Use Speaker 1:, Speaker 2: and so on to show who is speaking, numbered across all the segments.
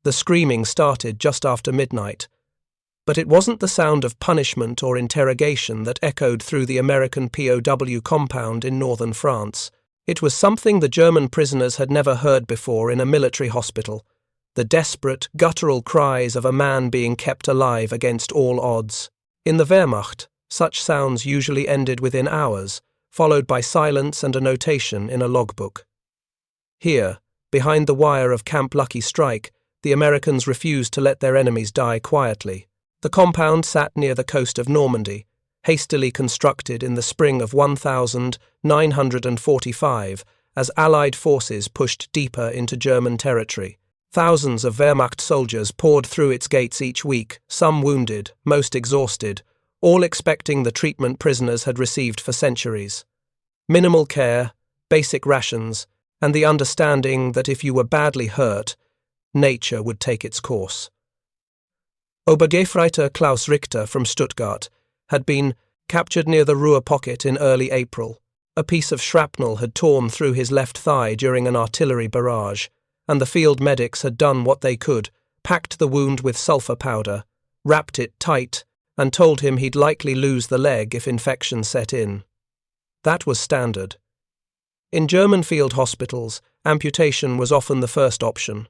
Speaker 1: The screaming started just after midnight. But it wasn't the sound of punishment or interrogation that echoed through the American POW compound in northern France. It was something the German prisoners had never heard before in a military hospital: the desperate, guttural cries of a man being kept alive against all odds. In the Wehrmacht, such sounds usually ended within hours, followed by silence and a notation in a logbook. Here, behind the wire of Camp Lucky Strike, the Americans refused to let their enemies die quietly. The compound sat near the coast of Normandy, hastily constructed in the spring of 1945 as Allied forces pushed deeper into German territory. Thousands of Wehrmacht soldiers poured through its gates each week, some wounded, most exhausted, all expecting the treatment prisoners had received for centuries. Minimal care, basic rations, and the understanding that if you were badly hurt, nature would take its course. Obergefreiter Klaus Richter from Stuttgart had been captured near the Ruhr pocket in early April. A piece of shrapnel had torn through his left thigh during an artillery barrage, and the field medics had done what they could, packed the wound with sulfur powder, wrapped it tight, and told him he'd likely lose the leg if infection set in. That was standard. In German field hospitals, amputation was often the first option,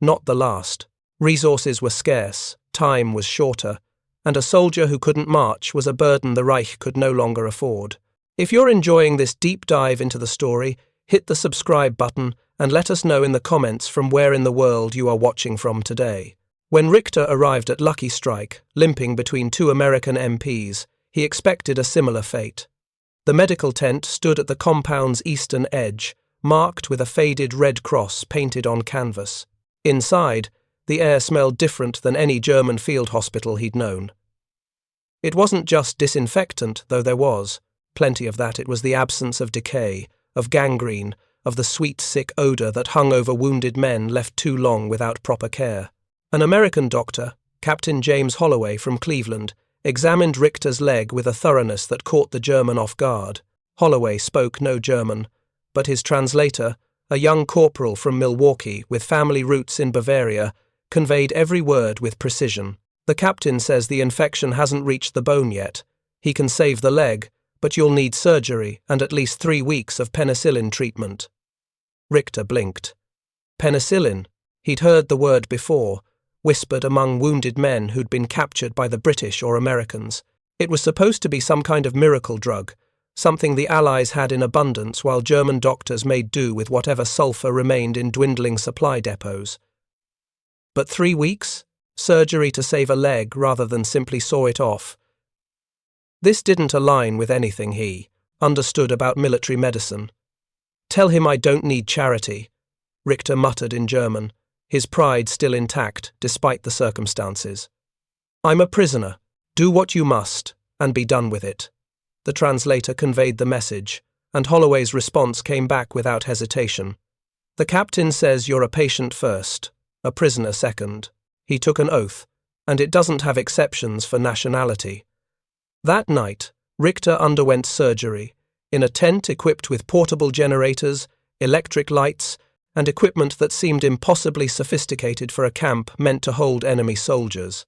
Speaker 1: not the last. Resources were scarce, time was shorter, and a soldier who couldn't march was a burden the Reich could no longer afford. If you're enjoying this deep dive into the story, hit the subscribe button and let us know in the comments from where in the world you are watching from today. When Richter arrived at Lucky Strike, limping between two American MPs, he expected a similar fate. The medical tent stood at the compound's eastern edge, marked with a faded red cross painted on canvas. Inside, the air smelled different than any German field hospital he'd known. It wasn't just disinfectant, though there was plenty of that. It was the absence of decay, of gangrene, of the sweet, sick odor that hung over wounded men left too long without proper care. An American doctor, Captain James Holloway from Cleveland, examined Richter's leg with a thoroughness that caught the German off guard. Holloway spoke no German, but his translator, a young corporal from Milwaukee with family roots in Bavaria, conveyed every word with precision. The captain says the infection hasn't reached the bone yet. He can save the leg, but you'll need surgery and at least 3 weeks of penicillin treatment. Richter blinked. Penicillin? He'd heard the word before, whispered among wounded men who'd been captured by the British or Americans. It was supposed to be some kind of miracle drug, something the Allies had in abundance while German doctors made do with whatever sulfur remained in dwindling supply depots. But 3 weeks? Surgery to save a leg rather than simply saw it off. This didn't align with anything he understood about military medicine. "Tell him I don't need charity," Richter muttered in German, his pride still intact despite the circumstances. "I'm a prisoner. Do what you must, and be done with it." The translator conveyed the message, and Holloway's response came back without hesitation. "The captain says you're a patient first, a prisoner second." He took an oath, and it doesn't have exceptions for nationality. That night, Richter underwent surgery, in a tent equipped with portable generators, electric lights, and equipment that seemed impossibly sophisticated for a camp meant to hold enemy soldiers.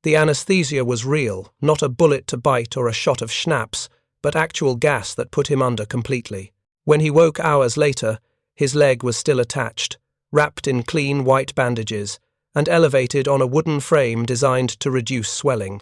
Speaker 1: The anesthesia was real, not a bullet to bite or a shot of schnapps, but actual gas that put him under completely. When he woke hours later, his leg was still attached, wrapped in clean white bandages, and elevated on a wooden frame designed to reduce swelling.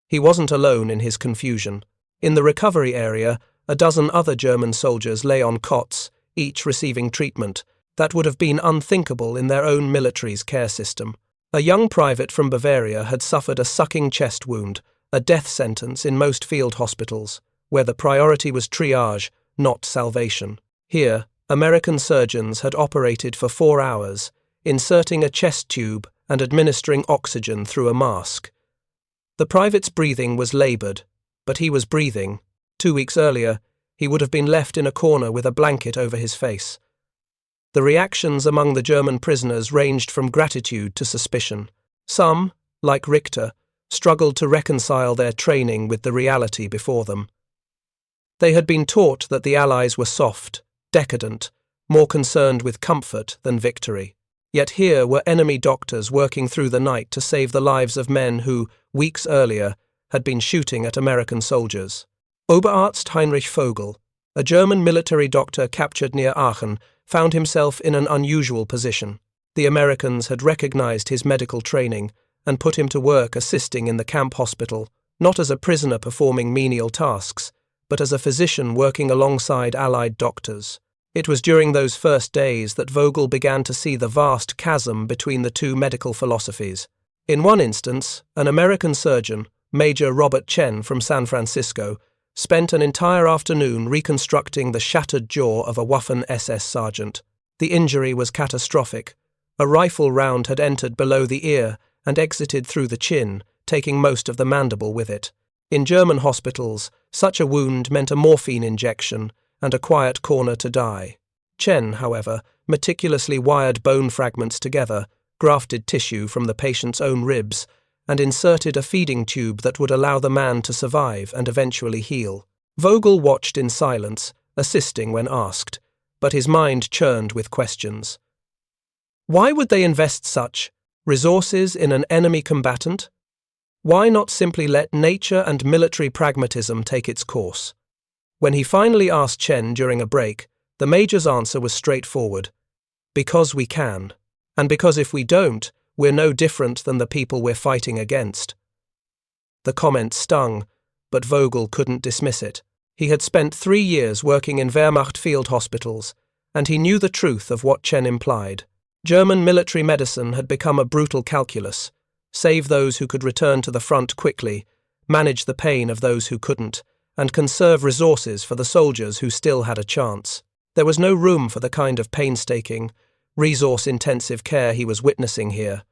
Speaker 1: He wasn't alone in his confusion. In the recovery area, a dozen other German soldiers lay on cots, each receiving treatment that would have been unthinkable in their own military's care system. A young private from Bavaria had suffered a sucking chest wound, a death sentence in most field hospitals, where the priority was triage, not salvation. Here, American surgeons had operated for 4 hours, inserting a chest tube and administering oxygen through a mask. The private's breathing was laboured, but he was breathing. 2 weeks earlier, he would have been left in a corner with a blanket over his face. The reactions among the German prisoners ranged from gratitude to suspicion. Some, like Richter, struggled to reconcile their training with the reality before them. They had been taught that the Allies were soft, decadent, more concerned with comfort than victory. Yet here were enemy doctors working through the night to save the lives of men who, weeks earlier, had been shooting at American soldiers. Oberarzt Heinrich Vogel, a German military doctor captured near Aachen, found himself in an unusual position. The Americans had recognized his medical training and put him to work assisting in the camp hospital, not as a prisoner performing menial tasks, but as a physician working alongside Allied doctors. It was during those first days that Vogel began to see the vast chasm between the two medical philosophies. In one instance, an American surgeon, Major Robert Chen from San Francisco, spent an entire afternoon reconstructing the shattered jaw of a Waffen-SS sergeant. The injury was catastrophic. A rifle round had entered below the ear and exited through the chin, taking most of the mandible with it. In German hospitals, such a wound meant a morphine injection and a quiet corner to die. Chen, however, meticulously wired bone fragments together, grafted tissue from the patient's own ribs, and inserted a feeding tube that would allow the man to survive and eventually heal. Vogel watched in silence, assisting when asked, but his mind churned with questions. Why would they invest such resources in an enemy combatant? Why not simply let nature and military pragmatism take its course? When he finally asked Chen during a break, the Major's answer was straightforward. Because we can. And because if we don't, we're no different than the people we're fighting against. The comment stung, but Vogel couldn't dismiss it. He had spent 3 years working in Wehrmacht field hospitals, and he knew the truth of what Chen implied. German military medicine had become a brutal calculus. Save those who could return to the front quickly, manage the pain of those who couldn't, and conserve resources for the soldiers who still had a chance. There was no room for the kind of painstaking, resource-intensive care he was witnessing here.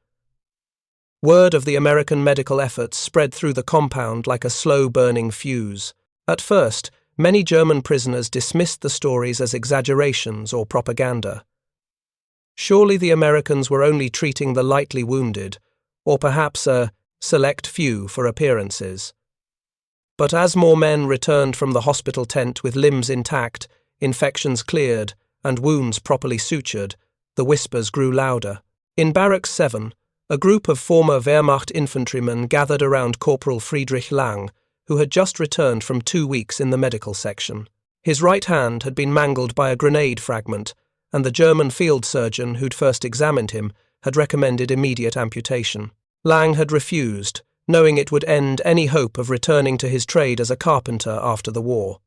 Speaker 1: Word of the American medical efforts spread through the compound like a slow-burning fuse. At first, many German prisoners dismissed the stories as exaggerations or propaganda. Surely the Americans were only treating the lightly wounded, or perhaps a select few for appearances. But as more men returned from the hospital tent with limbs intact, infections cleared, and wounds properly sutured, the whispers grew louder. In Barracks 7, a group of former Wehrmacht infantrymen gathered around Corporal Friedrich Lang, who had just returned from 2 weeks in the medical section. His right hand had been mangled by a grenade fragment, and the German field surgeon who'd first examined him had recommended immediate amputation. Lang had refused, knowing it would end any hope of returning to his trade as a carpenter after the war.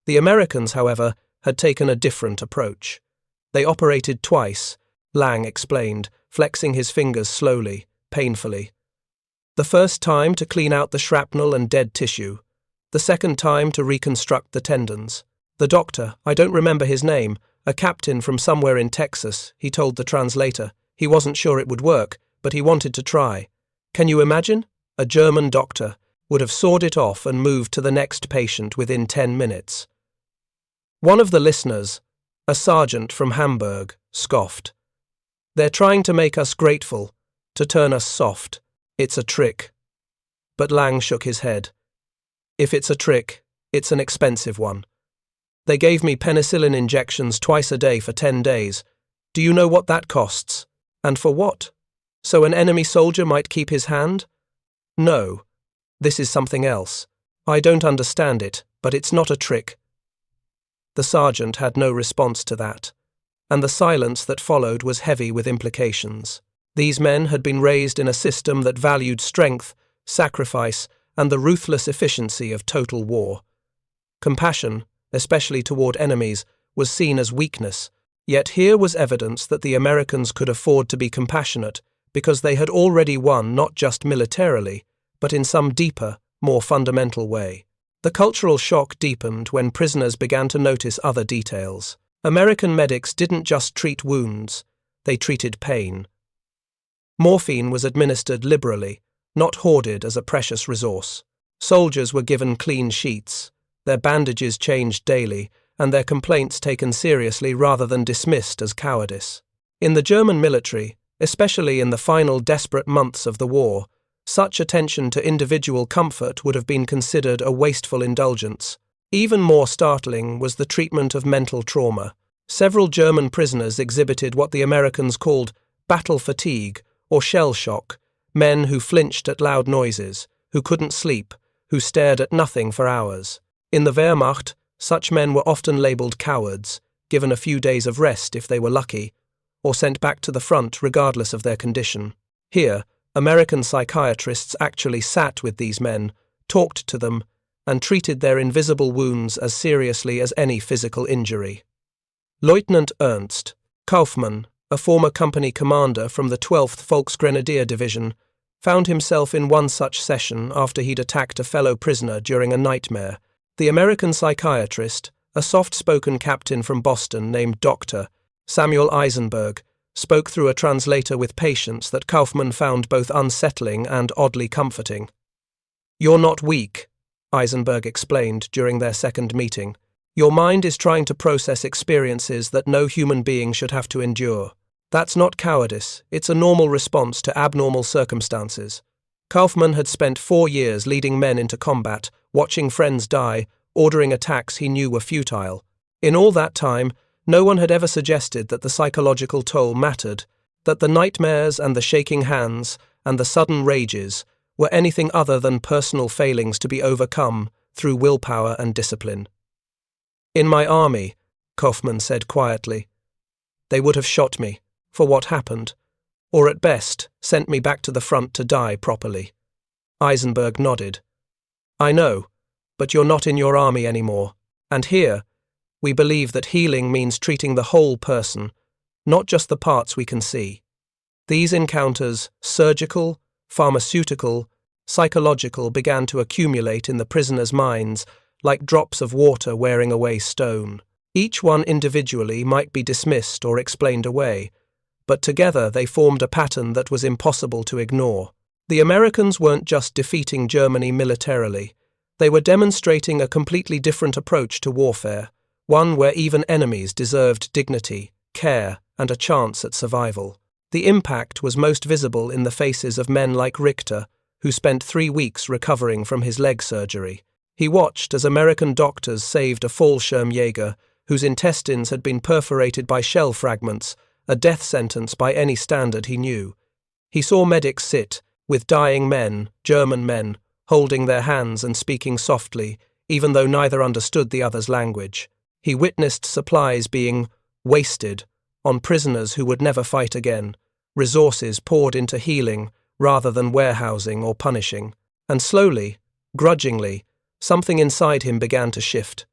Speaker 1: The Americans, however, had taken a different approach. They operated twice, Lang explained, flexing his fingers slowly, painfully. The first time to clean out the shrapnel and dead tissue, the second time to reconstruct the tendons. The doctor, I don't remember his name, a captain from somewhere in Texas, he told the translator. He wasn't sure it would work, but he wanted to try. Can you imagine? A German doctor would have sawed it off and moved to the next patient within 10 minutes. One of the listeners, a sergeant from Hamburg, scoffed. They're trying to make us grateful, to turn us soft. It's a trick. But Lang shook his head. If it's a trick, it's an expensive one. They gave me penicillin injections twice a day for 10 days. Do you know what that costs? And for what? So an enemy soldier might keep his hand? No. This is something else. I don't understand it, but it's not a trick. The sergeant had no response to that, and the silence that followed was heavy with implications. These men had been raised in a system that valued strength, sacrifice, and the ruthless efficiency of total war. Compassion, especially toward enemies, was seen as weakness, yet here was evidence that the Americans could afford to be compassionate because they had already won not just militarily, but in some deeper, more fundamental way. The cultural shock deepened when prisoners began to notice other details. American medics didn't just treat wounds, they treated pain. Morphine was administered liberally, not hoarded as a precious resource. Soldiers were given clean sheets, their bandages changed daily, and their complaints taken seriously rather than dismissed as cowardice. In the German military, especially in the final desperate months of the war, such attention to individual comfort would have been considered a wasteful indulgence. Even more startling was the treatment of mental trauma. Several German prisoners exhibited what the Americans called battle fatigue, or shell shock, men who flinched at loud noises, who couldn't sleep, who stared at nothing for hours. In the Wehrmacht, such men were often labelled cowards, given a few days of rest if they were lucky, or sent back to the front regardless of their condition. Here, American psychiatrists actually sat with these men, talked to them, and treated their invisible wounds as seriously as any physical injury. Lieutenant Ernst Kaufmann, a former company commander from the 12th Volksgrenadier Division, found himself in one such session after he'd attacked a fellow prisoner during a nightmare. The American psychiatrist, a soft-spoken captain from Boston named Dr. Samuel Eisenberg, spoke through a translator with patience that Kaufmann found both unsettling and oddly comforting. "You're not weak," Eisenberg explained during their second meeting. "Your mind is trying to process experiences that no human being should have to endure. That's not cowardice, it's a normal response to abnormal circumstances." Kaufmann had spent 4 years leading men into combat, watching friends die, ordering attacks he knew were futile. In all that time, no one had ever suggested that the psychological toll mattered, that the nightmares and the shaking hands and the sudden rages were anything other than personal failings to be overcome through willpower and discipline. "In my army," Kaufmann said quietly, "they would have shot me for what happened, or at best sent me back to the front to die properly." Eisenberg nodded. "I know, but you're not in your army anymore, and here, we believe that healing means treating the whole person, not just the parts we can see. These encounters, surgical, pharmaceutical, psychological, began to accumulate in the prisoners' minds like drops of water wearing away stone. Each one individually might be dismissed or explained away, but together they formed a pattern that was impossible to ignore. The Americans weren't just defeating Germany militarily, they were demonstrating a completely different approach to warfare, one where even enemies deserved dignity, care, and a chance at survival. The impact was most visible in the faces of men like Richter, who spent 3 weeks recovering from his leg surgery. He watched as American doctors saved a Fallschirmjäger whose intestines had been perforated by shell fragments, a death sentence by any standard he knew. He saw medics sit, with dying men, German men, holding their hands and speaking softly, even though neither understood the other's language. He witnessed supplies being wasted on prisoners who would never fight again, resources poured into healing rather than warehousing or punishing. And slowly, grudgingly, something inside him began to shift.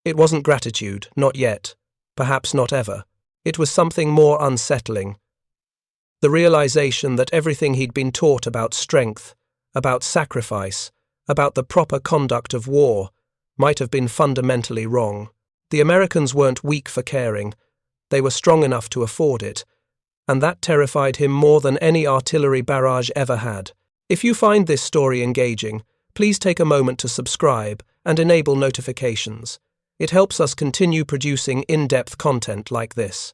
Speaker 1: It wasn't gratitude, not yet, perhaps not ever. It was something more unsettling. The realization that everything he'd been taught about strength, about sacrifice, about the proper conduct of war, might have been fundamentally wrong. The Americans weren't weak for caring, they were strong enough to afford it, and that terrified him more than any artillery barrage ever had. If you find this story engaging, please take a moment to subscribe and enable notifications. It helps us continue producing in-depth content like this.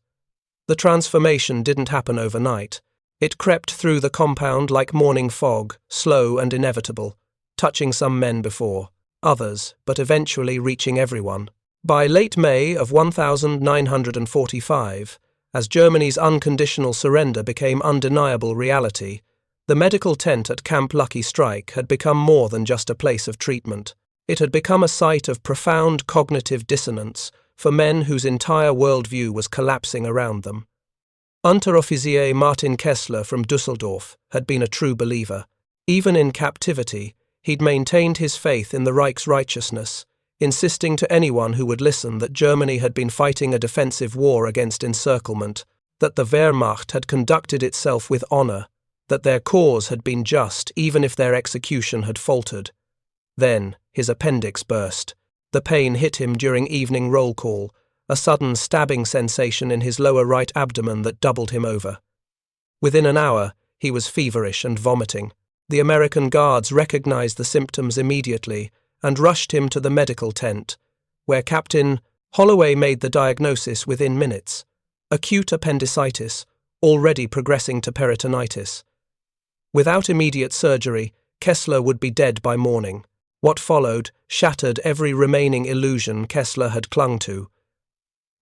Speaker 1: The transformation didn't happen overnight. It crept through the compound like morning fog, slow and inevitable, touching some men before others, but eventually reaching everyone. By late May of 1945, as Germany's unconditional surrender became undeniable reality, the medical tent at Camp Lucky Strike had become more than just a place of treatment. It had become a site of profound cognitive dissonance for men whose entire worldview was collapsing around them. Unteroffizier Martin Kessler from Düsseldorf had been a true believer. Even in captivity, he'd maintained his faith in the Reich's righteousness, insisting to anyone who would listen that Germany had been fighting a defensive war against encirclement, that the Wehrmacht had conducted itself with honor, that their cause had been just even if their execution had faltered. Then his appendix burst. The pain hit him during evening roll call, a sudden stabbing sensation in his lower right abdomen that doubled him over. Within an hour, he was feverish and vomiting. The American guards recognized the symptoms immediately and rushed him to the medical tent, where Captain Holloway made the diagnosis within minutes: acute appendicitis, already progressing to peritonitis. Without immediate surgery, Kessler would be dead by morning. What followed shattered every remaining illusion Kessler had clung to.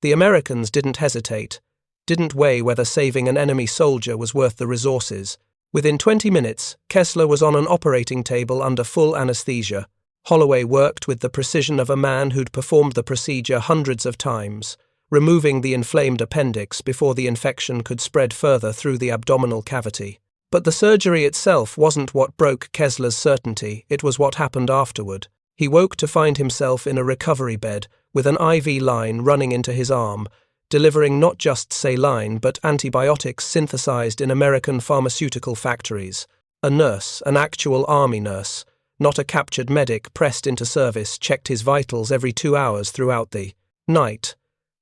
Speaker 1: The Americans didn't hesitate. didn't weigh whether saving an enemy soldier was worth the resources. Within 20 minutes, Kessler was on an operating table under full anesthesia. Holloway worked with the precision of a man who'd performed the procedure hundreds of times, removing the inflamed appendix before the infection could spread further through the abdominal cavity. But the surgery itself wasn't what broke Kessler's certainty, it was what happened afterward. He woke to find himself in a recovery bed, with an IV line running into his arm, delivering not just saline but antibiotics synthesized in American pharmaceutical factories. A nurse, an actual army nurse, not a captured medic pressed into service, checked his vitals every 2 hours throughout the night.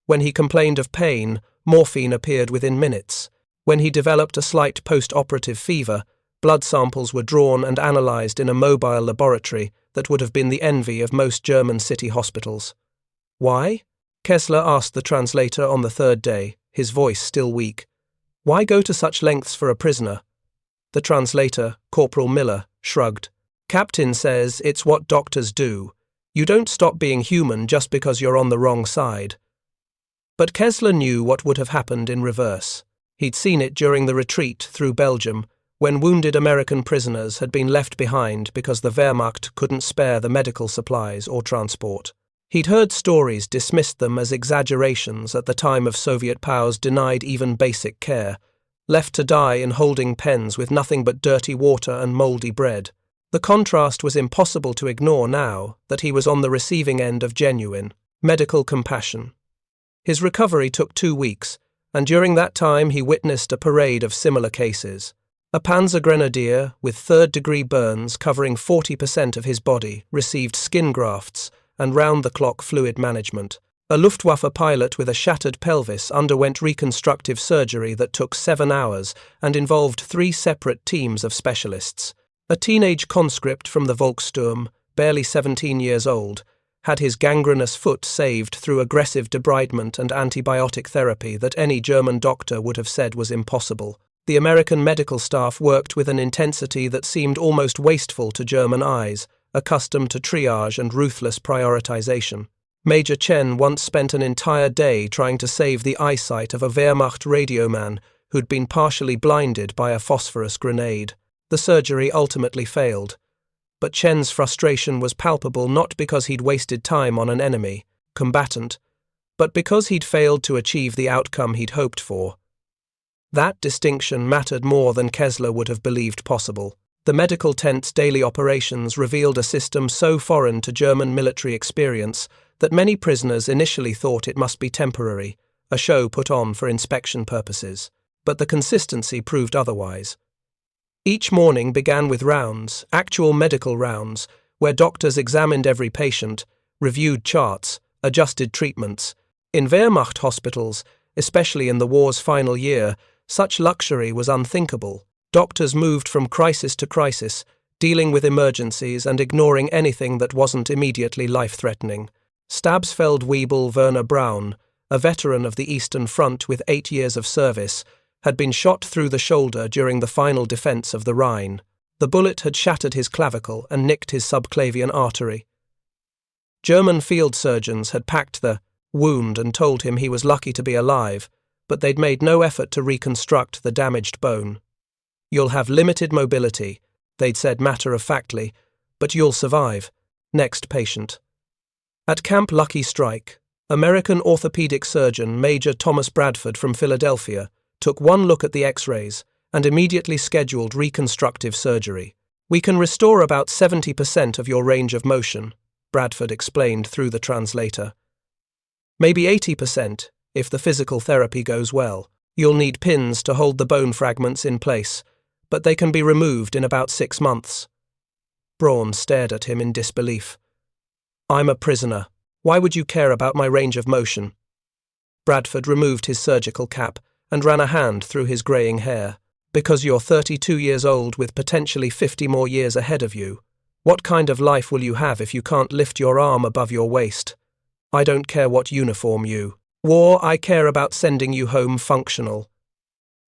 Speaker 1: When he complained of pain, morphine appeared within minutes. When he developed a slight post-operative fever, blood samples were drawn and analyzed in a mobile laboratory that would have been the envy of most German city hospitals. Why? Kessler asked the translator on the third day, his voice still weak. Why go to such lengths for a prisoner? The translator, Corporal Miller, shrugged. Captain says it's what doctors do. You don't stop being human just because you're on the wrong side. But Kessler knew what would have happened in reverse. He'd seen it during the retreat through Belgium, when wounded American prisoners had been left behind because the Wehrmacht couldn't spare the medical supplies or transport. He'd heard stories, dismissed them as exaggerations at the time of Soviet POWs denied even basic care, left to die in holding pens with nothing but dirty water and mouldy bread. The contrast was impossible to ignore now that he was on the receiving end of genuine medical compassion. His recovery took 2 weeks, and during that time he witnessed a parade of similar cases. A Panzer Grenadier with third-degree burns covering 40% of his body received skin grafts and round-the-clock fluid management. A Luftwaffe pilot with a shattered pelvis underwent reconstructive surgery that took 7 hours and involved 3 separate teams of specialists. A teenage conscript from the Volkssturm, barely 17 years old, had his gangrenous foot saved through aggressive debridement and antibiotic therapy that any German doctor would have said was impossible. The American medical staff worked with an intensity that seemed almost wasteful to German eyes, accustomed to triage and ruthless prioritization. Major Chen once spent an entire day trying to save the eyesight of a Wehrmacht radioman who'd been partially blinded by a phosphorus grenade. The surgery ultimately failed. But Chen's frustration was palpable not because he'd wasted time on an enemy, combatant, but because he'd failed to achieve the outcome he'd hoped for. That distinction mattered more than Kessler would have believed possible. The medical tent's daily operations revealed a system so foreign to German military experience that many prisoners initially thought it must be temporary, a show put on for inspection purposes. But the consistency proved otherwise. Each morning began with rounds, actual medical rounds, where doctors examined every patient, reviewed charts, adjusted treatments. In Wehrmacht hospitals, especially in the war's final year, such luxury was unthinkable. Doctors moved from crisis to crisis, dealing with emergencies and ignoring anything that wasn't immediately life-threatening. Stabsfeld-Weibel Werner Braun, a veteran of the Eastern Front with 8 years of service, had been shot through the shoulder during the final defense of the Rhine. The bullet had shattered his clavicle and nicked his subclavian artery. German field surgeons had packed the wound and told him he was lucky to be alive, but they'd made no effort to reconstruct the damaged bone. "You'll have limited mobility," they'd said matter-of-factly, "but you'll survive. Next patient." At Camp Lucky Strike, American orthopedic surgeon Major Thomas Bradford from Philadelphia took one look at the X-rays and immediately scheduled reconstructive surgery. "We can restore about 70% of your range of motion," Bradford explained through the translator. "Maybe 80% if the physical therapy goes well. You'll need pins to hold the bone fragments in place, but they can be removed in about 6 months. Braun stared at him in disbelief. "I'm a prisoner. Why would you care about my range of motion?" Bradford removed his surgical cap and ran a hand through his greying hair. "Because you're 32 years old with potentially 50 more years ahead of you. What kind of life will you have if you can't lift your arm above your waist? I don't care what uniform you wore, I care about sending you home functional."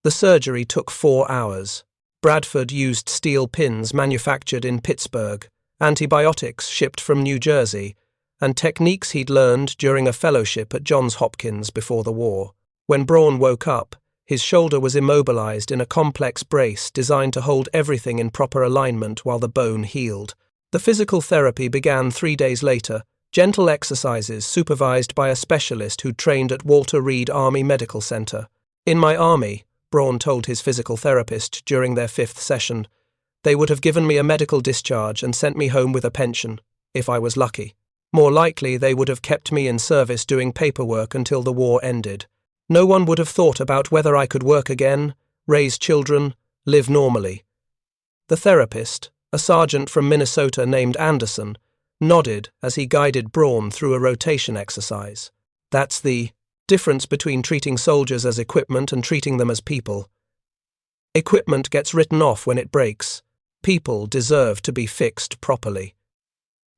Speaker 1: The surgery took 4 hours. Bradford used steel pins manufactured in Pittsburgh, antibiotics shipped from New Jersey, and techniques he'd learned during a fellowship at Johns Hopkins before the war. When Braun woke up, his shoulder was immobilized in a complex brace designed to hold everything in proper alignment while the bone healed. The physical therapy began 3 days later, gentle exercises supervised by a specialist who trained at Walter Reed Army Medical Center. In my army, Braun told his physical therapist during their 5th session, they would have given me a medical discharge and sent me home with a pension, if I was lucky. More likely, they would have kept me in service doing paperwork until the war ended. No one would have thought about whether I could work again, raise children, live normally. The therapist, a sergeant from Minnesota named Anderson, nodded as he guided Braun through a rotation exercise. That's the difference between treating soldiers as equipment and treating them as people. Equipment gets written off when it breaks. People deserve to be fixed properly.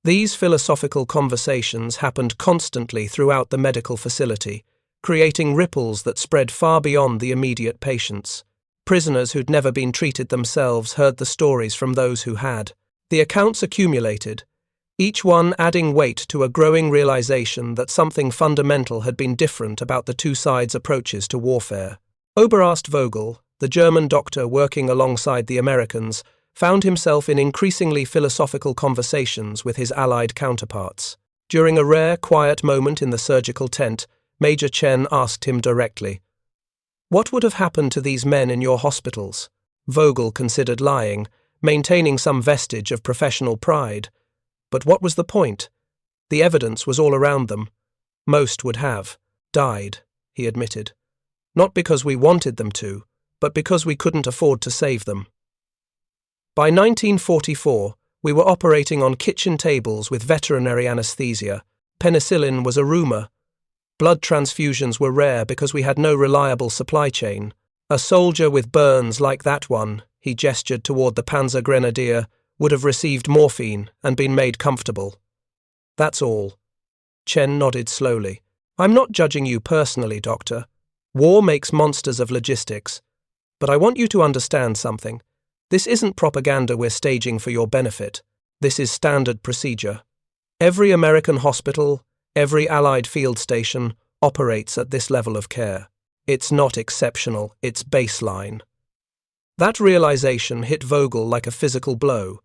Speaker 1: These philosophical conversations happened constantly throughout the medical facility, creating ripples that spread far beyond the immediate patients. Prisoners who'd never been treated themselves heard the stories from those who had. The accounts accumulated, each one adding weight to a growing realization that something fundamental had been different about the two sides' approaches to warfare. Oberarzt Vogel, the German doctor working alongside the Americans, found himself in increasingly philosophical conversations with his Allied counterparts. During a rare, quiet moment in the surgical tent, Major Chen asked him directly, "What would have happened to these men in your hospitals?" Vogel considered lying, maintaining some vestige of professional pride. But what was the point? The evidence was all around them. Most would have died, he admitted. Not because we wanted them to, but because we couldn't afford to save them. By 1944, we were operating on kitchen tables with veterinary anesthesia. Penicillin was a rumor. Blood transfusions were rare because we had no reliable supply chain. A soldier with burns like that one, he gestured toward the Panzer Grenadier, would have received morphine and been made comfortable. That's all. Chen nodded slowly. I'm not judging you personally, Doctor. War makes monsters of logistics. But I want you to understand something. This isn't propaganda we're staging for your benefit. This is standard procedure. Every American hospital, every Allied field station operates at this level of care. It's not exceptional, it's baseline. That realization hit Vogel like a physical blow.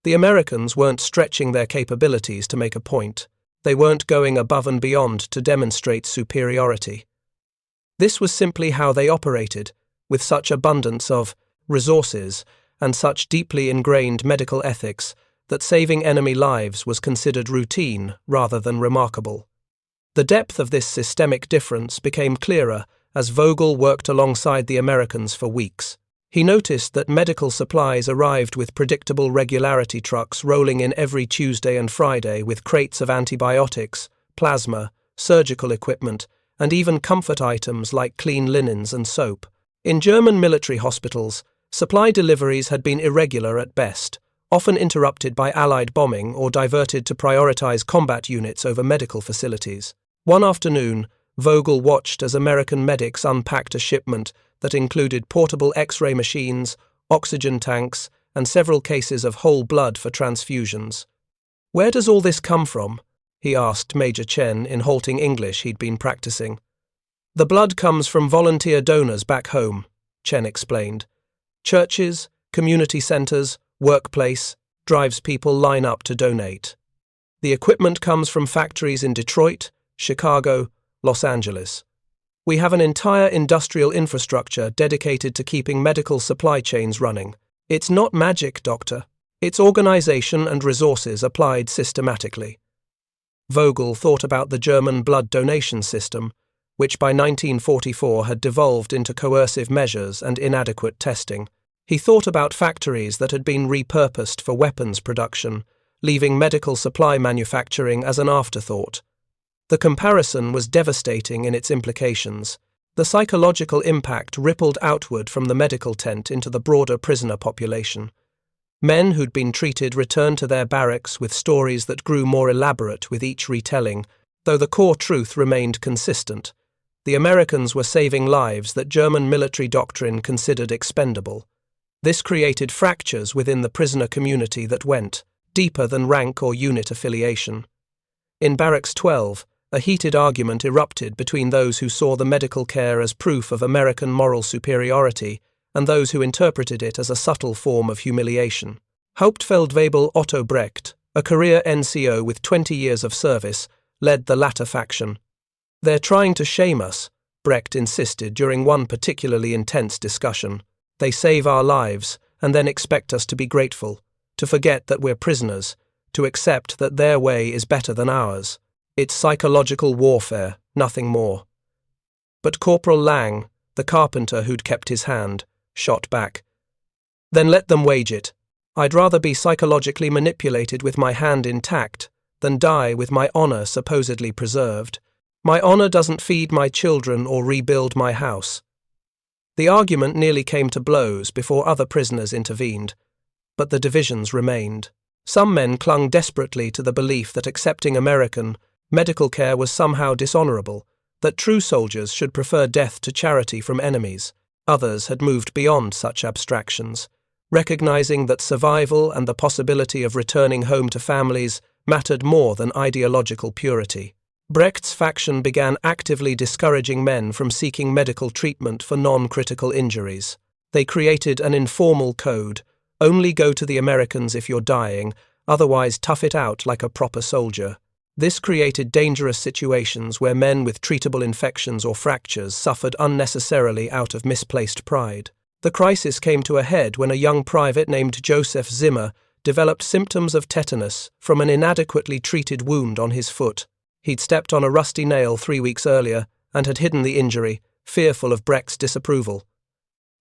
Speaker 1: The Americans weren't stretching their capabilities to make a point. They weren't going above and beyond to demonstrate superiority. This was simply how they operated, with such abundance of resources and such deeply ingrained medical ethics that saving enemy lives was considered routine rather than remarkable. The depth of this systemic difference became clearer as Vogel worked alongside the Americans for weeks. He noticed that medical supplies arrived with predictable regularity, trucks rolling in every Tuesday and Friday with crates of antibiotics, plasma, surgical equipment, and even comfort items like clean linens and soap. In German military hospitals, supply deliveries had been irregular at best, often interrupted by Allied bombing or diverted to prioritize combat units over medical facilities. One afternoon, Vogel watched as American medics unpacked a shipment that included portable X-ray machines, oxygen tanks, and several cases of whole blood for transfusions. "Where does all this come from?" he asked Major Chen in halting English he'd been practicing. "The blood comes from volunteer donors back home," Chen explained. "Churches, community centers, workplace, drives people line up to donate. The equipment comes from factories in Detroit, Chicago, Los Angeles. We have an entire industrial infrastructure dedicated to keeping medical supply chains running. It's not magic, Doctor. It's organization and resources applied systematically." Vogel thought about the German blood donation system, which by 1944 had devolved into coercive measures and inadequate testing. He thought about factories that had been repurposed for weapons production, leaving medical supply manufacturing as an afterthought. The comparison was devastating in its implications. The psychological impact rippled outward from the medical tent into the broader prisoner population. Men who'd been treated returned to their barracks with stories that grew more elaborate with each retelling, though the core truth remained consistent. The Americans were saving lives that German military doctrine considered expendable. This created fractures within the prisoner community that went deeper than rank or unit affiliation. In Barracks 12, a heated argument erupted between those who saw the medical care as proof of American moral superiority and those who interpreted it as a subtle form of humiliation. Hauptfeldwebel Otto Brecht, a career NCO with 20 years of service, led the latter faction. "They're trying to shame us," Brecht insisted during one particularly intense discussion. "They save our lives and then expect us to be grateful, to forget that we're prisoners, to accept that their way is better than ours. It's psychological warfare, nothing more." But Corporal Lang, the carpenter who'd kept his hand, shot back. "Then let them wage it. I'd rather be psychologically manipulated with my hand intact than die with my honor supposedly preserved. My honor doesn't feed my children or rebuild my house." The argument nearly came to blows before other prisoners intervened, but the divisions remained. Some men clung desperately to the belief that accepting American medical care was somehow dishonorable, that true soldiers should prefer death to charity from enemies. Others had moved beyond such abstractions, recognizing that survival and the possibility of returning home to families mattered more than ideological purity. Brecht's faction began actively discouraging men from seeking medical treatment for non-critical injuries. They created an informal code: only go to the Americans if you're dying, otherwise tough it out like a proper soldier. This created dangerous situations where men with treatable infections or fractures suffered unnecessarily out of misplaced pride. The crisis came to a head when a young private named Joseph Zimmer developed symptoms of tetanus from an inadequately treated wound on his foot. He'd stepped on a rusty nail 3 weeks earlier and had hidden the injury, fearful of Brecht's disapproval.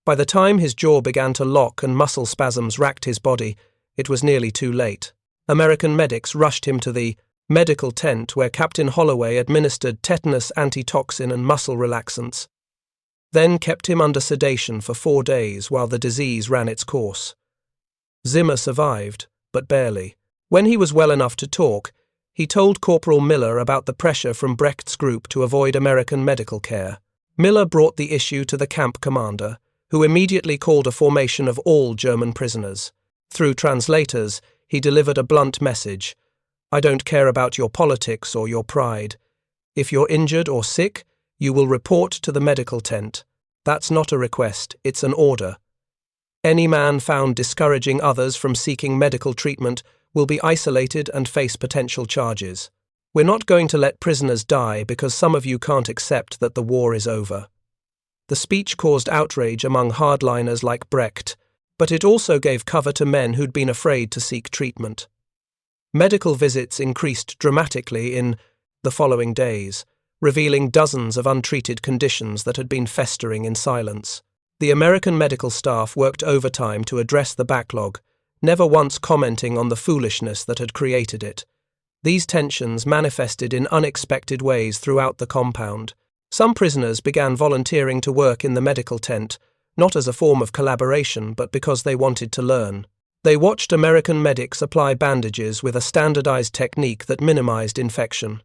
Speaker 1: By the time his jaw began to lock and muscle spasms racked his body, it was nearly too late. American medics rushed him to the medical tent where Captain Holloway administered tetanus antitoxin and muscle relaxants, then kept him under sedation for 4 days while the disease ran its course. Zimmer survived, but barely. When he was well enough to talk, he told Corporal Miller about the pressure from Brecht's group to avoid American medical care. Miller brought the issue to the camp commander, who immediately called a formation of all German prisoners. Through translators, he delivered a blunt message: "I don't care about your politics or your pride. If you're injured or sick, you will report to the medical tent. That's not a request, it's an order. Any man found discouraging others from seeking medical treatment will be isolated and face potential charges. We're not going to let prisoners die because some of you can't accept that the war is over." The speech caused outrage among hardliners like Brecht, but it also gave cover to men who'd been afraid to seek treatment. Medical visits increased dramatically in the following days, revealing dozens of untreated conditions that had been festering in silence. The American medical staff worked overtime to address the backlog, never once commenting on the foolishness that had created it. These tensions manifested in unexpected ways throughout the compound. Some prisoners began volunteering to work in the medical tent, not as a form of collaboration, but because they wanted to learn. They watched American medics apply bandages with a standardized technique that minimized infection.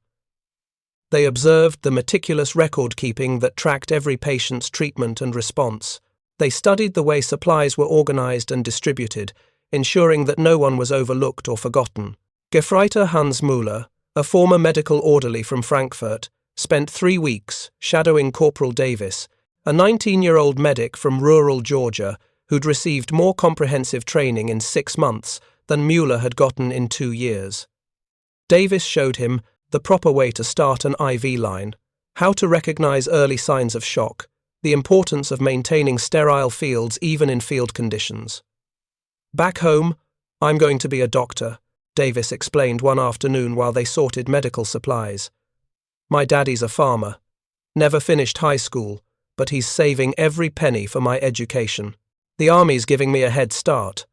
Speaker 1: They observed the meticulous record-keeping that tracked every patient's treatment and response. They studied the way supplies were organized and distributed, ensuring that no one was overlooked or forgotten. Gefreiter Hans Müller, a former medical orderly from Frankfurt, spent 3 weeks shadowing Corporal Davis, a 19-year-old medic from rural Georgia who'd received more comprehensive training in 6 months than Müller had gotten in 2 years. Davis showed him the proper way to start an IV line, how to recognize early signs of shock, the importance of maintaining sterile fields even in field conditions. "Back home, I'm going to be a doctor," Davis explained one afternoon while they sorted medical supplies. "My daddy's a farmer. Never finished high school, but he's saving every penny for my education. The army's giving me a head start."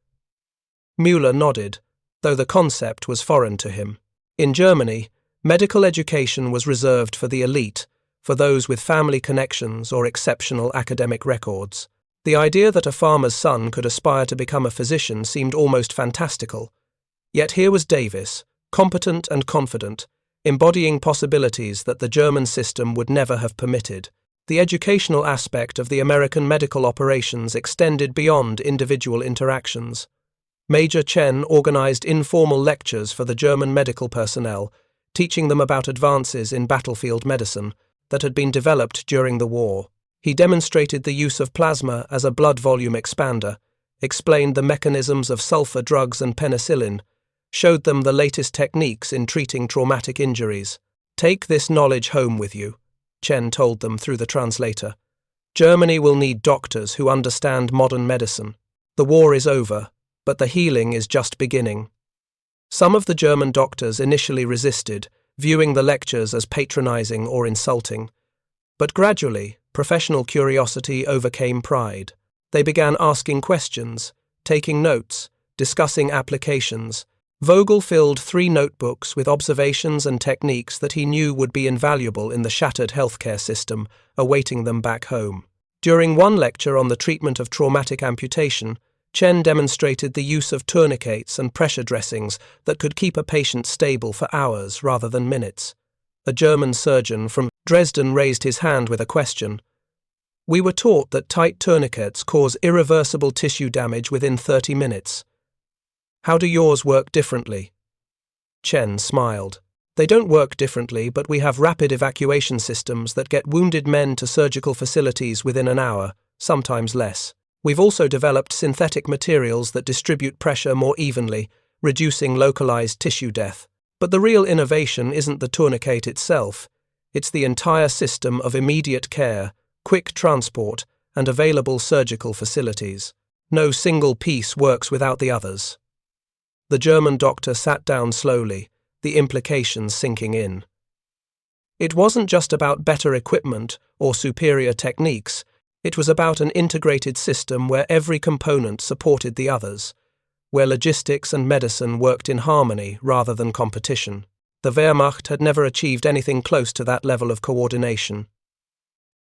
Speaker 1: Müller nodded, though the concept was foreign to him. In Germany, medical education was reserved for the elite, for those with family connections or exceptional academic records. The idea that a farmer's son could aspire to become a physician seemed almost fantastical. Yet here was Davis, competent and confident, embodying possibilities that the German system would never have permitted. The educational aspect of the American medical operations extended beyond individual interactions. Major Chen organized informal lectures for the German medical personnel, teaching them about advances in battlefield medicine that had been developed during the war. He demonstrated the use of plasma as a blood volume expander, explained the mechanisms of sulfur drugs and penicillin, showed them the latest techniques in treating traumatic injuries. "Take this knowledge home with you," Chen told them through the translator. "Germany will need doctors who understand modern medicine. The war is over, but the healing is just beginning." Some of the German doctors initially resisted, viewing the lectures as patronizing or insulting. But gradually, professional curiosity overcame pride. They began asking questions, taking notes, discussing applications. Vogel filled 3 notebooks with observations and techniques that he knew would be invaluable in the shattered healthcare system, awaiting them back home. During one lecture on the treatment of traumatic amputation, Chen demonstrated the use of tourniquets and pressure dressings that could keep a patient stable for hours rather than minutes. A German surgeon from Dresden raised his hand with a question. "We were taught that tight tourniquets cause irreversible tissue damage within 30 minutes. How do yours work differently?" Chen smiled. "They don't work differently, but we have rapid evacuation systems that get wounded men to surgical facilities within an hour, sometimes less. We've also developed synthetic materials that distribute pressure more evenly, reducing localized tissue death. But the real innovation isn't the tourniquet itself. It's the entire system of immediate care, quick transport, and available surgical facilities. No single piece works without the others." The German doctor sat down slowly, the implications sinking in. It wasn't just about better equipment or superior techniques. It was about an integrated system where every component supported the others, where logistics and medicine worked in harmony rather than competition. The Wehrmacht had never achieved anything close to that level of coordination.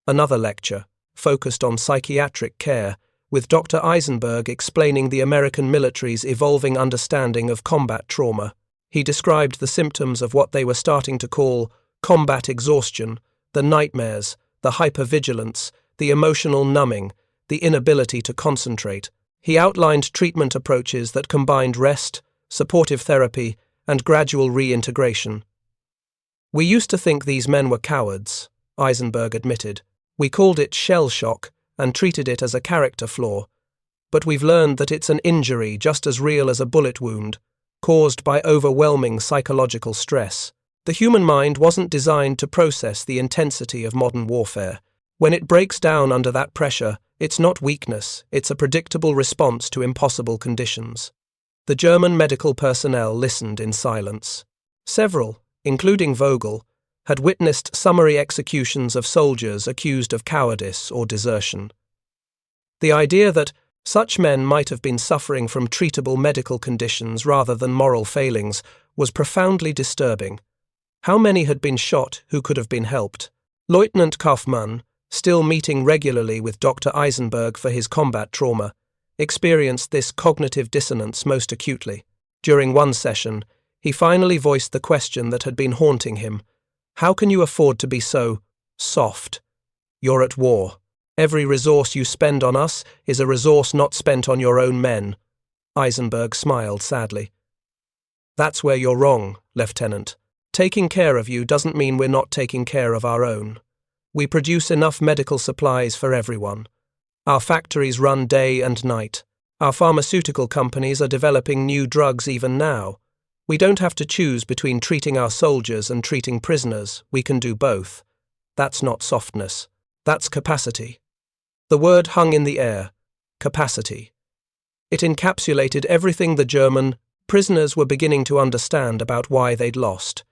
Speaker 1: Another lecture, focused on psychiatric care, with Dr. Eisenberg explaining the American military's evolving understanding of combat trauma. He described the symptoms of what they were starting to call combat exhaustion, the nightmares, the hypervigilance, the emotional numbing, the inability to concentrate. He outlined treatment approaches that combined rest, supportive therapy, and gradual reintegration. "We used to think these men were cowards," Eisenberg admitted. "We called it shell shock and treated it as a character flaw. But we've learned that it's an injury just as real as a bullet wound, caused by overwhelming psychological stress. The human mind wasn't designed to process the intensity of modern warfare. When it breaks down under that pressure, it's not weakness, it's a predictable response to impossible conditions." The German medical personnel listened in silence. Several, including Vogel, had witnessed summary executions of soldiers accused of cowardice or desertion. The idea that such men might have been suffering from treatable medical conditions rather than moral failings was profoundly disturbing. How many had been shot who could have been helped? Lieutenant Kaufmann, still meeting regularly with Dr. Eisenberg for his combat trauma, experienced this cognitive dissonance most acutely. During one session, he finally voiced the question that had been haunting him. "How can you afford to be so soft? You're at war. Every resource you spend on us is a resource not spent on your own men." Eisenberg smiled sadly. "That's where you're wrong, Lieutenant. Taking care of you doesn't mean we're not taking care of our own. We produce enough medical supplies for everyone. Our factories run day and night. Our pharmaceutical companies are developing new drugs even now. We don't have to choose between treating our soldiers and treating prisoners. We can do both. That's not softness. That's capacity." The word hung in the air. Capacity. It encapsulated everything the German prisoners were beginning to understand about why they'd lost.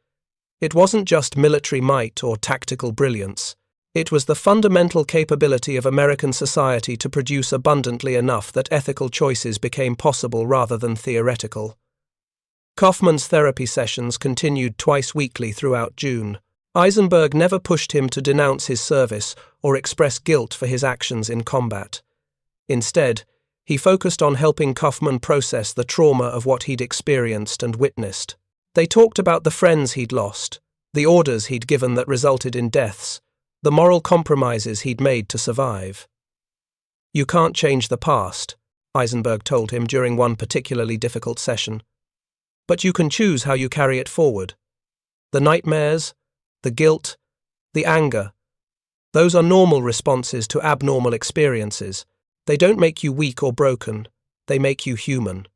Speaker 1: It wasn't just military might or tactical brilliance. It was the fundamental capability of American society to produce abundantly enough that ethical choices became possible rather than theoretical. Kaufmann's therapy sessions continued twice weekly throughout June. Eisenberg never pushed him to denounce his service or express guilt for his actions in combat. Instead, he focused on helping Kaufmann process the trauma of what he'd experienced and witnessed. They talked about the friends he'd lost, the orders he'd given that resulted in deaths, the moral compromises he'd made to survive. "You can't change the past," Eisenberg told him during one particularly difficult session. "But you can choose how you carry it forward." The nightmares, the guilt, the anger. Those are normal responses to abnormal experiences. They don't make you weak or broken, they make you human.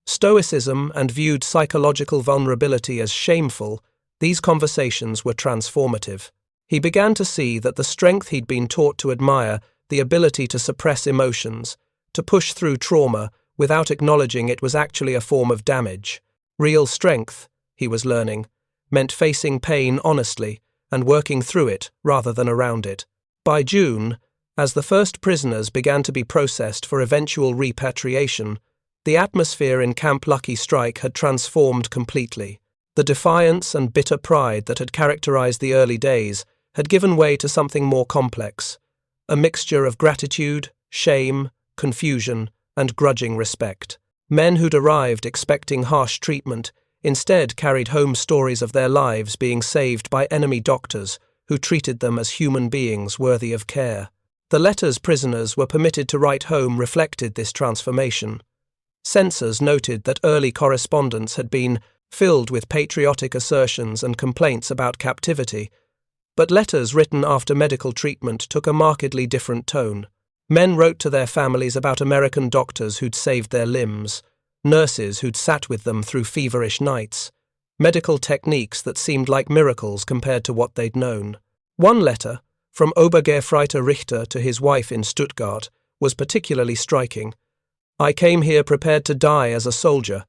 Speaker 1: Stoicism and viewed psychological vulnerability as shameful, these conversations were transformative. He began to see that the strength he'd been taught to admire, the ability to suppress emotions, to push through trauma without acknowledging it was actually a form of damage. Real strength, he was learning, meant facing pain honestly and working through it rather than around it. By June, as the first prisoners began to be processed for eventual repatriation, the atmosphere in Camp Lucky Strike had transformed completely. The defiance and bitter pride that had characterized the early days had given way to something more complex, a mixture of gratitude, shame, confusion, and grudging respect. Men who'd arrived expecting harsh treatment instead carried home stories of their lives being saved by enemy doctors who treated them as human beings worthy of care. The letters prisoners were permitted to write home reflected this transformation. Censors noted that early correspondence had been filled with patriotic assertions and complaints about captivity, but letters written after medical treatment took a markedly different tone. Men wrote to their families about American doctors who'd saved their limbs, nurses who'd sat with them through feverish nights, medical techniques that seemed like miracles compared to what they'd known. One letter, from Obergefreiter Richter to his wife in Stuttgart, was particularly striking. "I came here prepared to die as a soldier.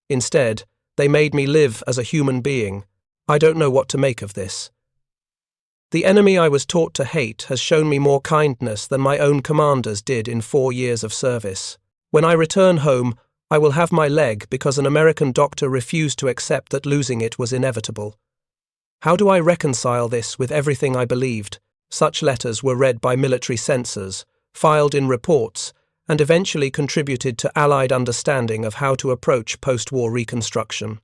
Speaker 1: Instead, they made me live as a human being. I don't know what to make of this. The enemy I was taught to hate has shown me more kindness than my own commanders did in 4 years of service. When I return home, I will have my leg because an American doctor refused to accept that losing it was inevitable. How do I reconcile this with everything I believed?" Such letters were read by military censors, filed in reports, and eventually contributed to Allied understanding of how to approach post-war reconstruction.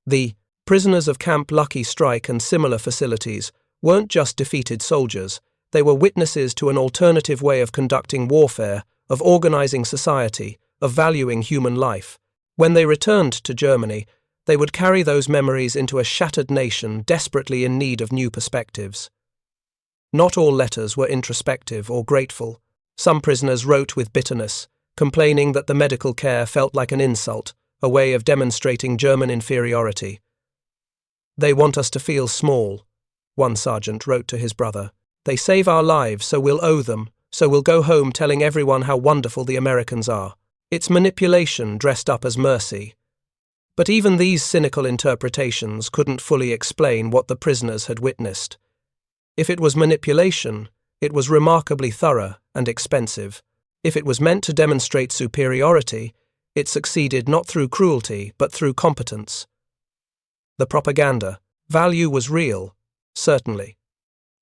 Speaker 1: The prisoners of Camp Lucky Strike and similar facilities weren't just defeated soldiers, they were witnesses to an alternative way of conducting warfare, of organizing society, of valuing human life. When they returned to Germany, they would carry those memories into a shattered nation desperately in need of new perspectives. Not all letters were introspective or grateful. Some prisoners wrote with bitterness, complaining that the medical care felt like an insult, a way of demonstrating German inferiority. "They want us to feel small," one sergeant wrote to his brother. "They save our lives, so we'll owe them, so we'll go home telling everyone how wonderful the Americans are." It's manipulation dressed up as mercy. But even these cynical interpretations couldn't fully explain what the prisoners had witnessed. If it was manipulation, it was remarkably thorough and expensive. If it was meant to demonstrate superiority, it succeeded not through cruelty but through competence. The propaganda, value was real, certainly,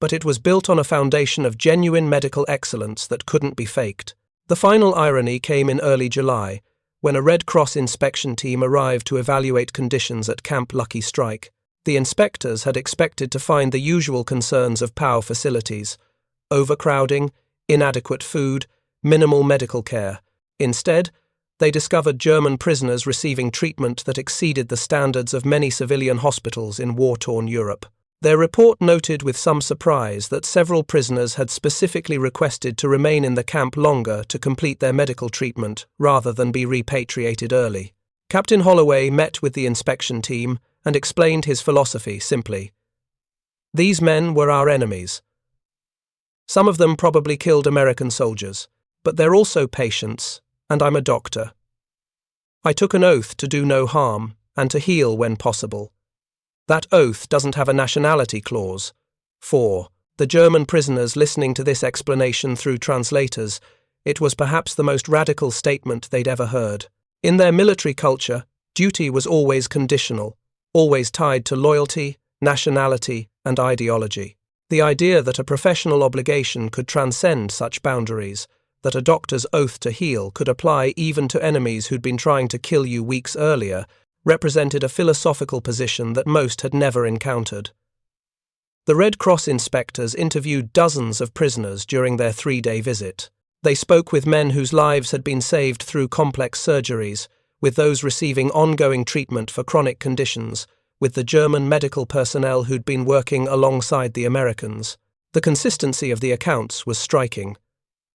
Speaker 1: but it was built on a foundation of genuine medical excellence that couldn't be faked. The final irony came in early July, when a Red Cross inspection team arrived to evaluate conditions at Camp Lucky Strike. The inspectors had expected to find the usual concerns of POW facilities: overcrowding, inadequate food, minimal medical care. Instead, they discovered German prisoners receiving treatment that exceeded the standards of many civilian hospitals in war-torn Europe. Their report noted with some surprise that several prisoners had specifically requested to remain in the camp longer to complete their medical treatment rather than be repatriated early. Captain Holloway met with the inspection team and explained his philosophy simply. "These men were our enemies. Some of them probably killed American soldiers, but they're also patients, and I'm a doctor. I took an oath to do no harm and to heal when possible. That oath doesn't have a nationality clause." For the German prisoners listening to this explanation through translators, it was perhaps the most radical statement they'd ever heard. In their military culture, duty was always conditional, always tied to loyalty, nationality, and ideology. The idea that a professional obligation could transcend such boundaries, that a doctor's oath to heal could apply even to enemies who'd been trying to kill you weeks earlier, represented a philosophical position that most had never encountered. The Red Cross inspectors interviewed dozens of prisoners during their 3-day visit. They spoke with men whose lives had been saved through complex surgeries, with those receiving ongoing treatment for chronic conditions, with the German medical personnel who'd been working alongside the Americans. The consistency of the accounts was striking.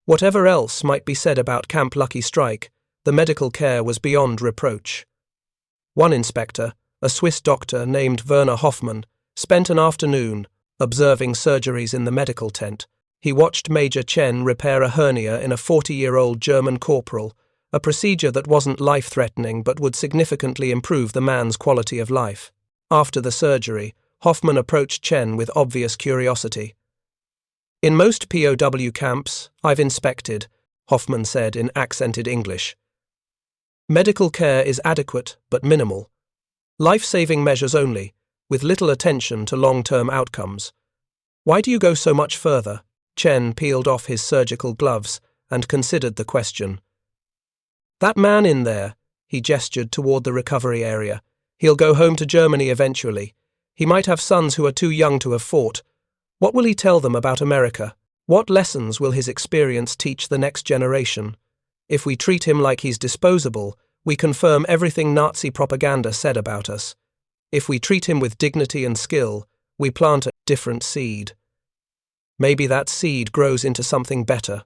Speaker 1: Whatever else might be said about Camp Lucky Strike, the medical care was beyond reproach. One inspector, a Swiss doctor named Werner Hoffmann, spent an afternoon observing surgeries in the medical tent. He watched Major Chen repair a hernia in a 40-year-old German corporal, a procedure that wasn't life-threatening but would significantly improve the man's quality of life. After the surgery, Hoffmann approached Chen with obvious curiosity. "In most POW camps I've inspected," Hoffmann said in accented English. "Medical care is adequate but minimal. Life-saving measures only, with little attention to long-term outcomes. Why do you go so much further?" Chen peeled off his surgical gloves and considered the question. "That man in there," he gestured toward the recovery area. "He'll go home to Germany eventually. He might have sons who are too young to have fought. What will he tell them about America? What lessons will his experience teach the next generation? If we treat him like he's disposable, we confirm everything Nazi propaganda said about us. If we treat him with dignity and skill, we plant a different seed. Maybe that seed grows into something better."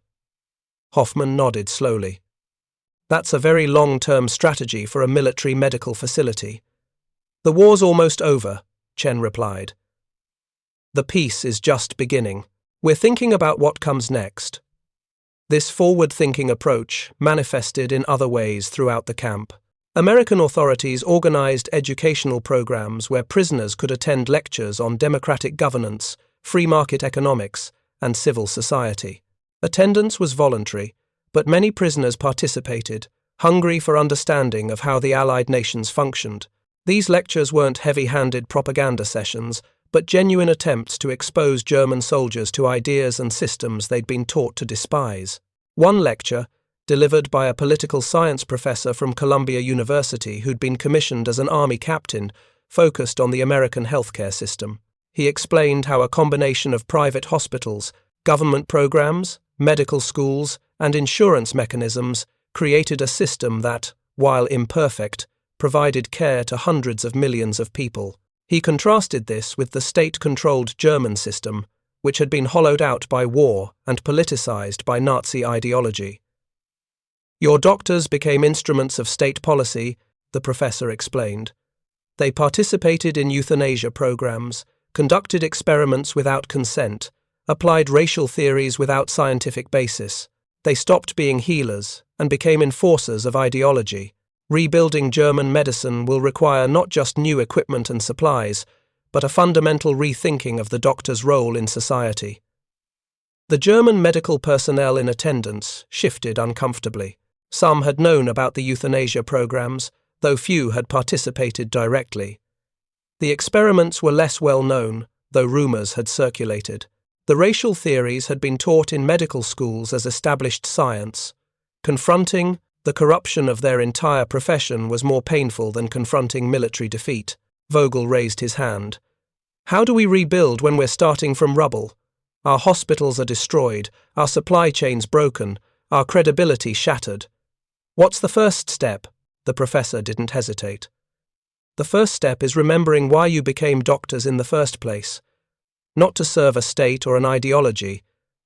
Speaker 1: Hoffmann nodded slowly. "That's a very long-term strategy for a military medical facility." "The war's almost over," Chen replied. "The peace is just beginning. We're thinking about what comes next." This forward-thinking approach manifested in other ways throughout the camp. American authorities organized educational programs where prisoners could attend lectures on democratic governance, free market economics, and civil society. Attendance was voluntary, but many prisoners participated, hungry for understanding of how the Allied nations functioned. These lectures weren't heavy-handed propaganda sessions, but genuine attempts to expose German soldiers to ideas and systems they'd been taught to despise. One lecture, delivered by a political science professor from Columbia University who'd been commissioned as an army captain, focused on the American healthcare system. He explained how a combination of private hospitals, government programs, medical schools, and insurance mechanisms created a system that, while imperfect, provided care to hundreds of millions of people. He contrasted this with the state-controlled German system, which had been hollowed out by war and politicized by Nazi ideology. "Your doctors became instruments of state policy," the professor explained. "They participated in euthanasia programs, conducted experiments without consent, applied racial theories without scientific basis. They stopped being healers and became enforcers of ideology. Rebuilding German medicine will require not just new equipment and supplies, but a fundamental rethinking of the doctor's role in society." The German medical personnel in attendance shifted uncomfortably. Some had known about the euthanasia programs, though few had participated directly. The experiments were less well known, though rumors had circulated. The racial theories had been taught in medical schools as established science. Confronting the corruption of their entire profession was more painful than confronting military defeat. Vogel raised his hand. "How do we rebuild when we're starting from rubble? Our hospitals are destroyed, our supply chains broken, our credibility shattered. What's the first step?" The professor didn't hesitate. "The first step is remembering why you became doctors in the first place. Not to serve a state or an ideology,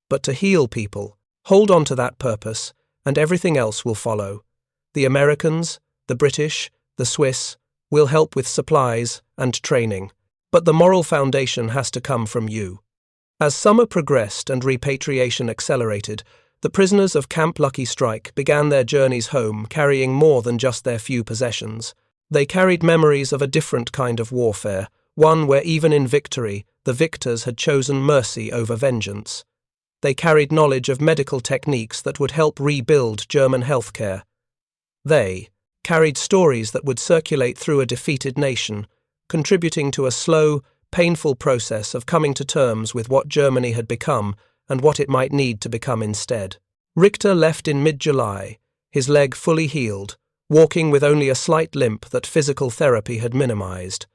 Speaker 1: but to heal people. Hold on to that purpose, and everything else will follow. The Americans, the British, the Swiss will help with supplies and training, but the moral foundation has to come from you." As summer progressed and repatriation accelerated, the prisoners of Camp Lucky Strike began their journeys home carrying more than just their few possessions. They carried memories of a different kind of warfare, one where even in victory, the victors had chosen mercy over vengeance. They carried knowledge of medical techniques that would help rebuild German healthcare. They carried stories that would circulate through a defeated nation, contributing to a slow, painful process of coming to terms with what Germany had become and what it might need to become instead. Richter left in mid-July, his leg fully healed, walking with only a slight limp that physical therapy had minimized.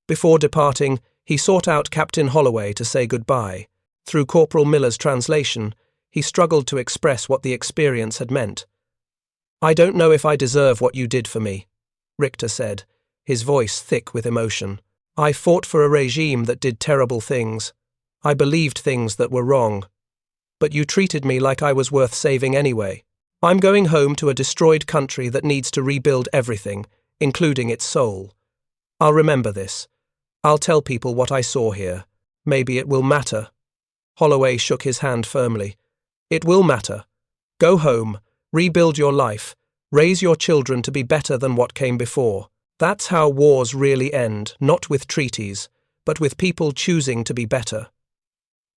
Speaker 1: Before departing, he sought out Captain Holloway to say goodbye. Through Corporal Miller's translation, he struggled to express what the experience had meant. "I don't know if I deserve what you did for me," Richter said, his voice thick with emotion. "I fought for a regime that did terrible things. I believed things that were wrong. But you treated me like I was worth saving anyway. I'm going home to a destroyed country that needs to rebuild everything, including its soul. I'll remember this. I'll tell people what I saw here. Maybe it will matter." Holloway shook his hand firmly. "It will matter. Go home, rebuild your life, raise your children to be better than what came before. That's how wars really end, not with treaties, but with people choosing to be better."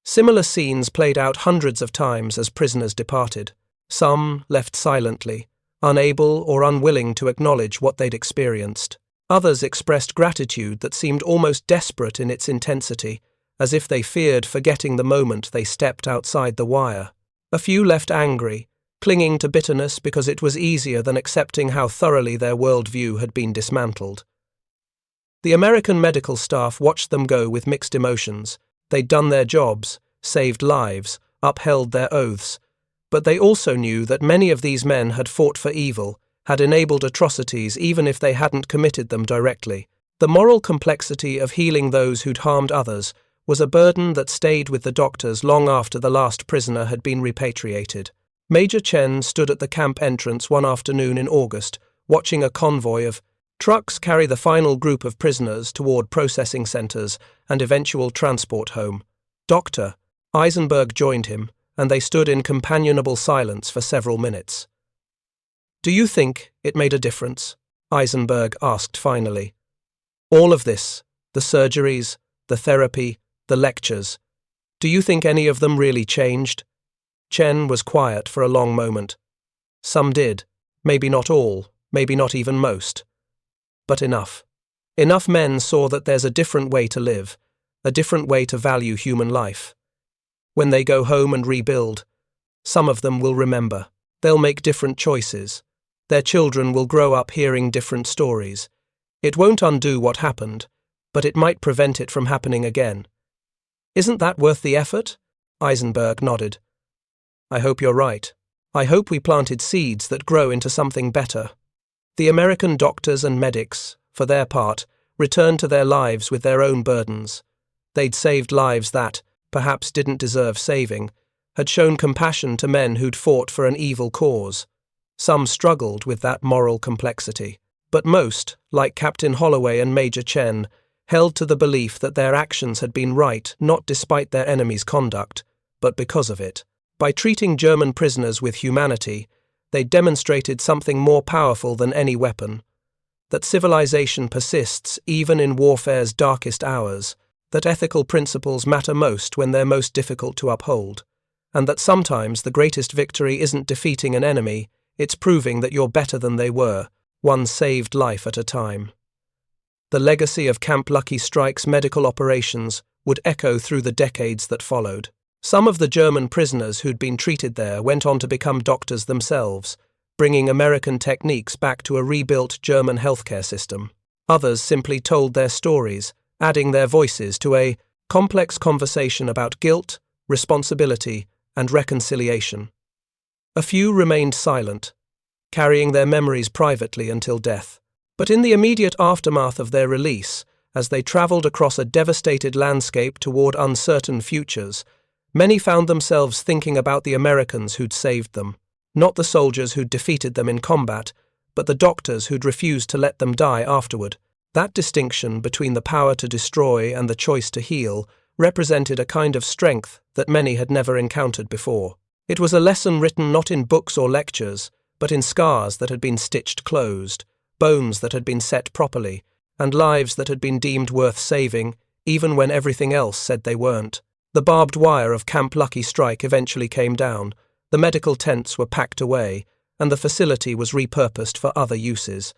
Speaker 1: Similar scenes played out hundreds of times as prisoners departed. Some left silently, unable or unwilling to acknowledge what they'd experienced. Others expressed gratitude that seemed almost desperate in its intensity, as if they feared forgetting the moment they stepped outside the wire. A few left angry, clinging to bitterness because it was easier than accepting how thoroughly their worldview had been dismantled. The American medical staff watched them go with mixed emotions. They'd done their jobs, saved lives, upheld their oaths, but they also knew that many of these men had fought for evil, had enabled atrocities even if they hadn't committed them directly. The moral complexity of healing those who'd harmed others was a burden that stayed with the doctors long after the last prisoner had been repatriated. Major Chen stood at the camp entrance one afternoon in August, watching a convoy of trucks carry the final group of prisoners toward processing centers and eventual transport home. Dr. Eisenberg joined him, and they stood in companionable silence for several minutes. "Do you think it made a difference?" Eisenberg asked finally. "All of this, the surgeries, the therapy, the lectures, do you think any of them really changed?" Chen was quiet for a long moment. "Some did, maybe not all, maybe not even most. But enough. Enough men saw that there's a different way to live, a different way to value human life. When they go home and rebuild, some of them will remember. They'll make different choices. Their children will grow up hearing different stories. It won't undo what happened, but it might prevent it from happening again. Isn't that worth the effort?" Eisenberg nodded. "I hope you're right. I hope we planted seeds that grow into something better." The American doctors and medics, for their part, returned to their lives with their own burdens. They'd saved lives that, perhaps didn't deserve saving, had shown compassion to men who'd fought for an evil cause. Some struggled with that moral complexity, but most, like Captain Holloway and Major Chen, held to the belief that their actions had been right not despite their enemy's conduct, but because of it. By treating German prisoners with humanity, they demonstrated something more powerful than any weapon: that civilization persists even in warfare's darkest hours, that ethical principles matter most when they're most difficult to uphold, and that sometimes the greatest victory isn't defeating an enemy, it's proving that you're better than they were, one saved life at a time. The legacy of Camp Lucky Strike's medical operations would echo through the decades that followed. Some of the German prisoners who'd been treated there went on to become doctors themselves, bringing American techniques back to a rebuilt German healthcare system. Others simply told their stories, adding their voices to a complex conversation about guilt, responsibility, and reconciliation. A few remained silent, carrying their memories privately until death. But in the immediate aftermath of their release, as they traveled across a devastated landscape toward uncertain futures, many found themselves thinking about the Americans who'd saved them, not the soldiers who'd defeated them in combat, but the doctors who'd refused to let them die afterward. That distinction between the power to destroy and the choice to heal represented a kind of strength that many had never encountered before. It was a lesson written not in books or lectures, but in scars that had been stitched closed, bones that had been set properly, and lives that had been deemed worth saving, even when everything else said they weren't. The barbed wire of Camp Lucky Strike eventually came down, the medical tents were packed away, and the facility was repurposed for other uses.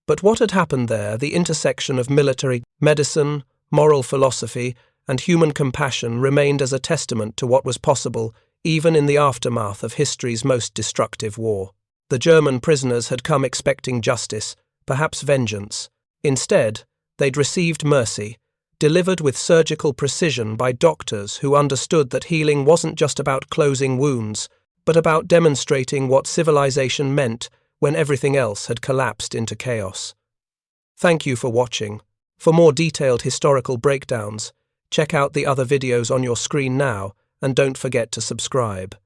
Speaker 1: But what had happened there, the intersection of military, medicine, moral philosophy, and human compassion, remained as a testament to what was possible even in the aftermath of history's most destructive war. The German prisoners had come expecting justice, perhaps vengeance. Instead, they'd received mercy, delivered with surgical precision by doctors who understood that healing wasn't just about closing wounds, but about demonstrating what civilization meant when everything else had collapsed into chaos. Thank you for watching. For more detailed historical breakdowns, check out the other videos on your screen now, and don't forget to subscribe.